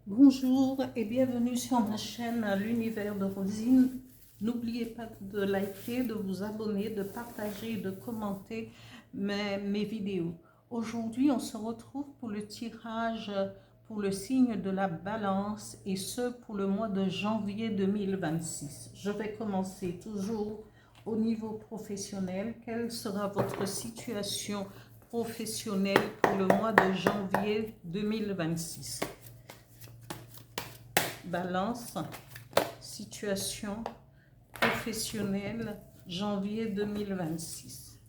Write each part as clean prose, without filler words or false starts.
Bonjour et bienvenue sur ma chaîne L'Univers de Rosine. N'oubliez pas de liker, de vous abonner, de partager et de commenter mes vidéos. Aujourd'hui, on se retrouve pour le tirage pour le signe de la Balance et ce pour le mois de janvier 2026. Je vais commencer toujours au niveau professionnel. Quelle sera votre situation professionnelle pour le mois de janvier 2026? Balance, situation professionnelle, janvier 2026.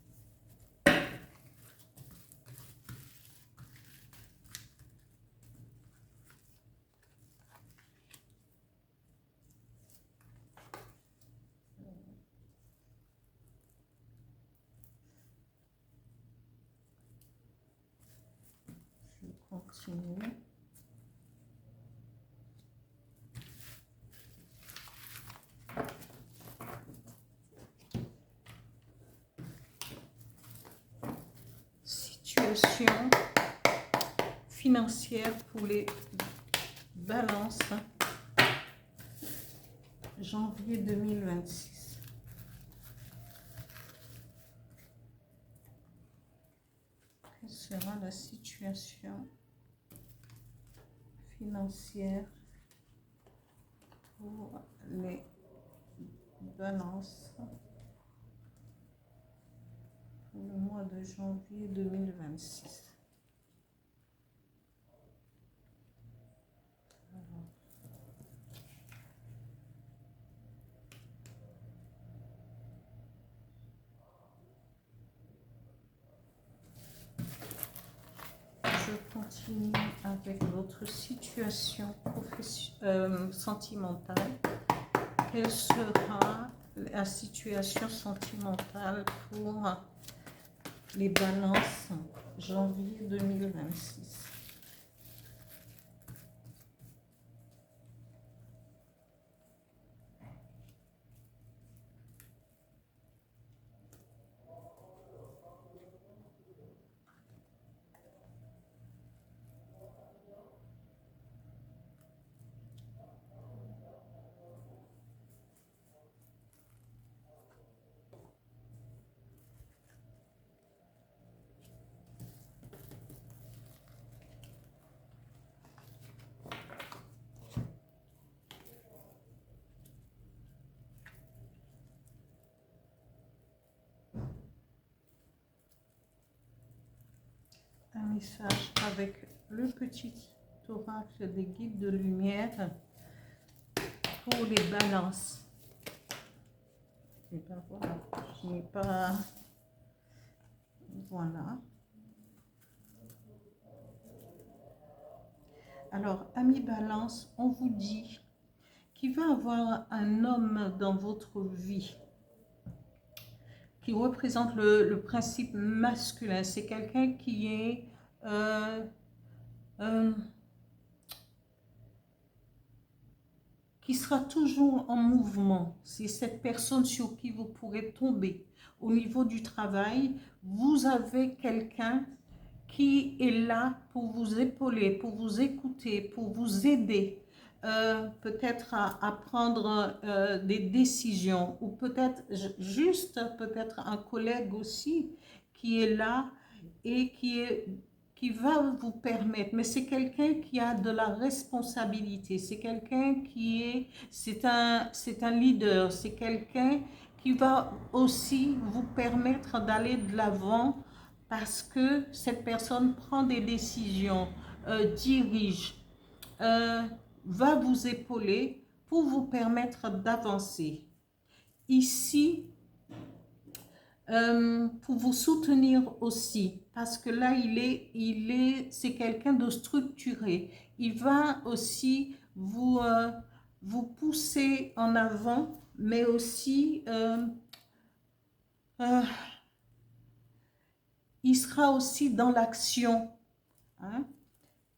Je continue. Situation financière pour les balances, janvier 2026. Quelle sera la situation financière pour les balances pour le mois de janvier 2026? Je continue avec votre situation sentimentale. Quelle sera la situation sentimentale pour les balances janvier 2026? Un message avec le petit oracle des guides de lumière pour les balances. Et ben voilà, je n'ai pas... Voilà. Alors, amis balance, on vous dit qu'il va y avoir un homme dans votre vie qui représente le principe masculin. C'est quelqu'un qui est... qui sera toujours en mouvement. C'est cette personne sur qui vous pourrez tomber. Au niveau du travail, vous avez quelqu'un qui est là pour vous épauler, pour vous écouter, pour vous aider, peut-être à prendre des décisions, ou peut-être juste peut-être un collègue aussi qui est là et qui va vous permettre, mais c'est quelqu'un qui a de la responsabilité, c'est quelqu'un qui est, c'est un leader, c'est quelqu'un qui va aussi vous permettre d'aller de l'avant parce que cette personne prend des décisions, dirige, euh, va vous épauler pour vous permettre d'avancer. Ici, pour vous soutenir aussi, parce que là, c'est quelqu'un de structuré. Il va aussi vous pousser en avant, mais aussi, il sera aussi dans l'action. Hein?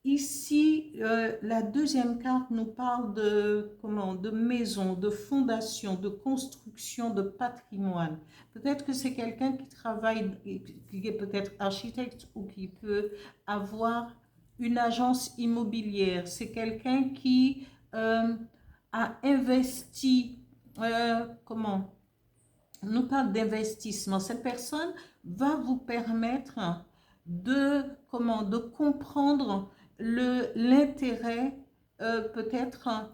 Ici, la deuxième carte nous parle de maison, de fondation, de construction, de patrimoine. Peut-être que c'est quelqu'un qui travaille, qui est peut-être architecte ou qui peut avoir une agence immobilière. C'est quelqu'un qui a investi, comment? On nous parle d'investissement. Cette personne va vous permettre de comprendre l'intérêt peut-être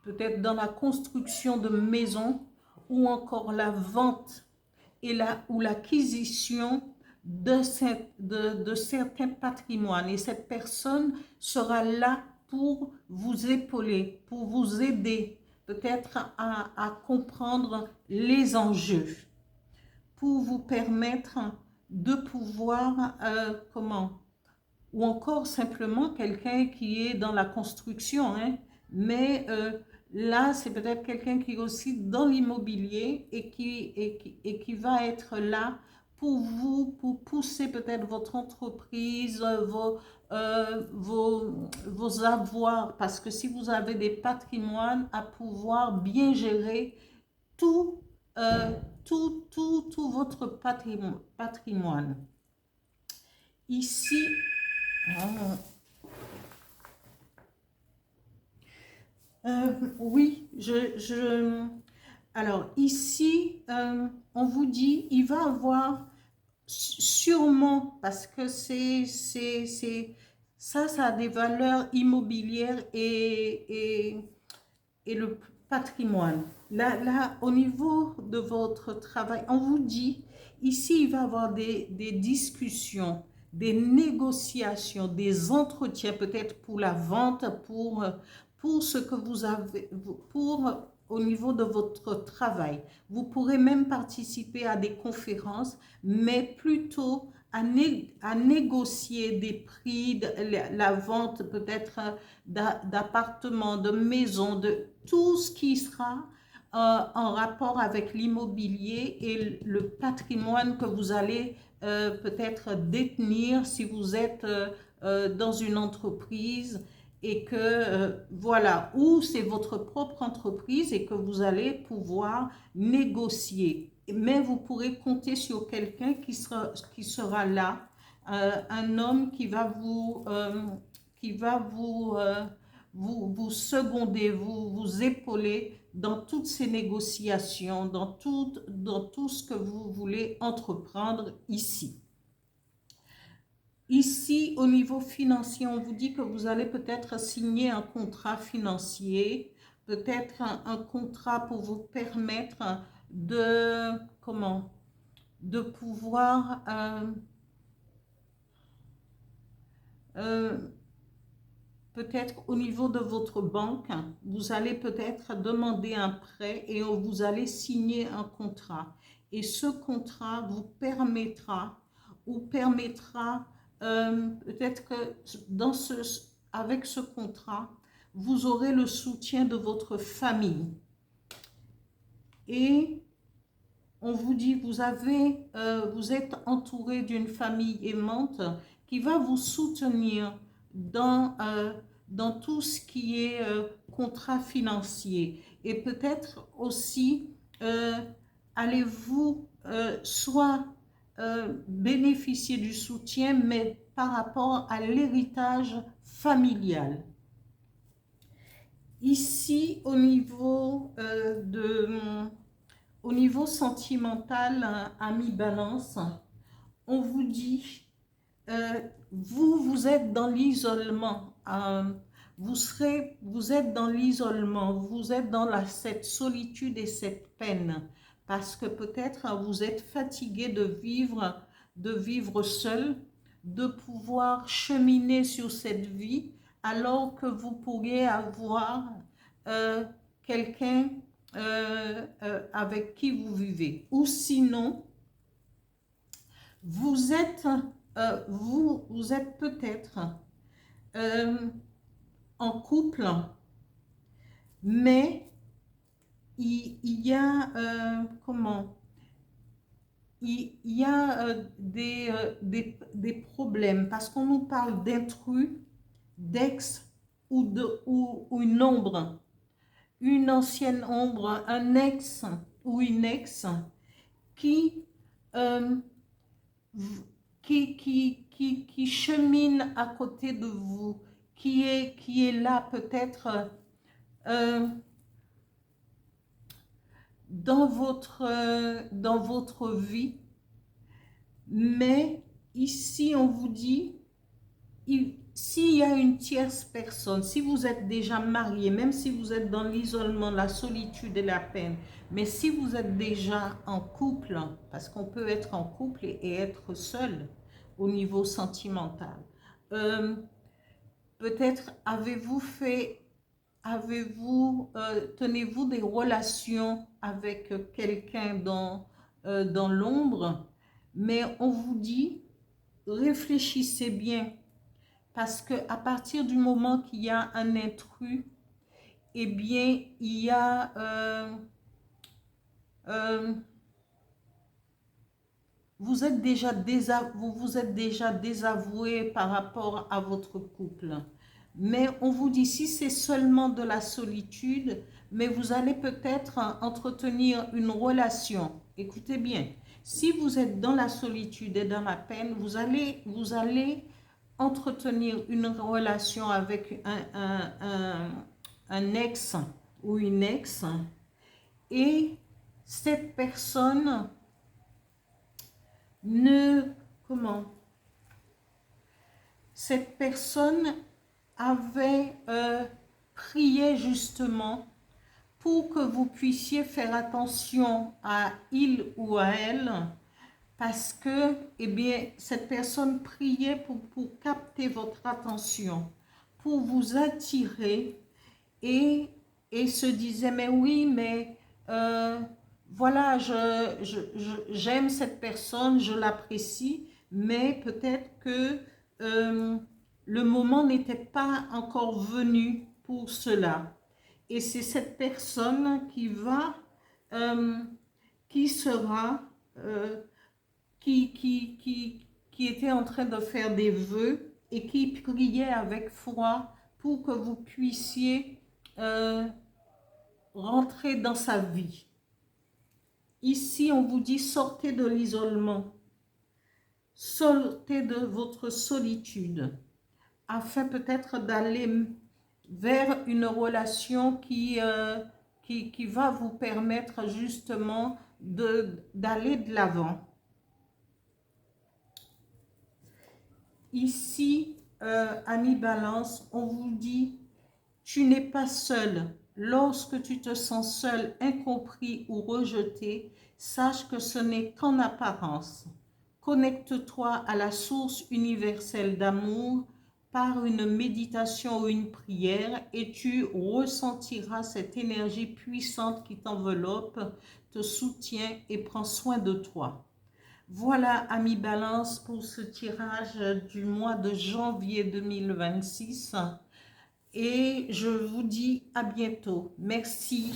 peut-être dans la construction de maisons ou encore la vente ou l'acquisition de certains patrimoines. Et cette personne sera là pour vous épauler, pour vous aider peut-être à comprendre les enjeux, pour vous permettre de pouvoir, ou encore simplement quelqu'un qui est dans la construction, hein, mais là, c'est peut-être quelqu'un qui est aussi dans l'immobilier et qui va être là pour pousser peut-être votre entreprise, vos avoirs, parce que si vous avez des patrimoines, à pouvoir bien gérer tout, tout votre patrimoine. Ici, oui, alors ici, on vous dit, il va avoir sûrement, parce que ça a des valeurs immobilières et le patrimoine. Là, au niveau de votre travail, on vous dit, ici, il va y avoir des discussions, des négociations, des entretiens, peut-être pour la vente, pour ce que vous avez, au niveau de votre travail. Vous pourrez même participer à des conférences, mais plutôt à négocier des prix, la vente peut-être d'appartements, de maisons, de tout ce qui sera en rapport avec l'immobilier et le patrimoine que vous allez peut-être détenir si vous êtes dans une entreprise et que voilà, ou c'est votre propre entreprise et que vous allez pouvoir négocier. Mais vous pourrez compter sur quelqu'un qui sera là, un homme qui va vous seconder, vous épauler dans toutes ces négociations, dans tout ce que vous voulez entreprendre ici. Ici, au niveau financier, on vous dit que vous allez peut-être signer un contrat financier, peut-être un contrat pour vous permettre de pouvoir peut-être au niveau de votre banque, vous allez peut-être demander un prêt et vous allez signer un contrat. Et ce contrat vous permettra peut-être que avec ce contrat, vous aurez le soutien de votre famille. Et on vous dit, vous êtes entouré d'une famille aimante qui va vous soutenir dans tout ce qui est contrat financier. Et peut-être aussi, allez-vous soit bénéficier du soutien, mais par rapport à l'héritage familial. Ici, au niveau sentimental, ami balance, on vous dit, vous êtes dans l'isolement, vous êtes dans l'isolement, vous êtes dans cette solitude et cette peine, parce que peut-être vous êtes fatigué de vivre seul, de pouvoir cheminer sur cette vie, alors que vous pourriez avoir quelqu'un avec qui vous vivez. Ou sinon, vous êtes peut-être en couple, mais il y a des problèmes parce qu'on nous parle d'intrus, d'ex ou une ombre, une ancienne ombre, un ex ou une ex qui qui chemine à côté de vous, qui est là peut-être dans votre vie. Mais ici, on vous dit, s'il y a une tierce personne, si vous êtes déjà marié, même si vous êtes dans l'isolement, la solitude et la peine, mais si vous êtes déjà en couple, parce qu'on peut être en couple et être seul au niveau sentimental, peut-être tenez-vous des relations avec quelqu'un dans l'ombre, mais on vous dit, réfléchissez bien, parce que à partir du moment qu'il y a un intrus, eh bien, il y a vous vous êtes déjà désavoué par rapport à votre couple. Mais on vous dit, si c'est seulement de la solitude, mais vous allez peut-être entretenir une relation. Écoutez bien, si vous êtes dans la solitude et dans la peine, vous allez entretenir une relation avec un ex ou une ex, et cette personne cette personne avait prié justement pour que vous puissiez faire attention à il ou à elle, parce que, eh bien, cette personne priait pour capter votre attention, pour vous attirer, et se disait, mais oui, mais voilà, j'aime cette personne, je l'apprécie, mais peut-être que le moment n'était pas encore venu pour cela. Et c'est cette personne qui était en train de faire des vœux et qui priait avec foi pour que vous puissiez rentrer dans sa vie. Ici, on vous dit, sortez de l'isolement, sortez de votre solitude, afin peut-être d'aller vers une relation qui va vous permettre justement d'aller de l'avant. Ici, Ami Balance, on vous dit, tu n'es pas seul. Lorsque tu te sens seul, incompris ou rejeté, sache que ce n'est qu'en apparence. Connecte-toi à la source universelle d'amour par une méditation ou une prière et tu ressentiras cette énergie puissante qui t'enveloppe, te soutient et prend soin de toi. Voilà, Ami Balance, pour ce tirage du mois de janvier 2026. Et je vous dis à bientôt. Merci.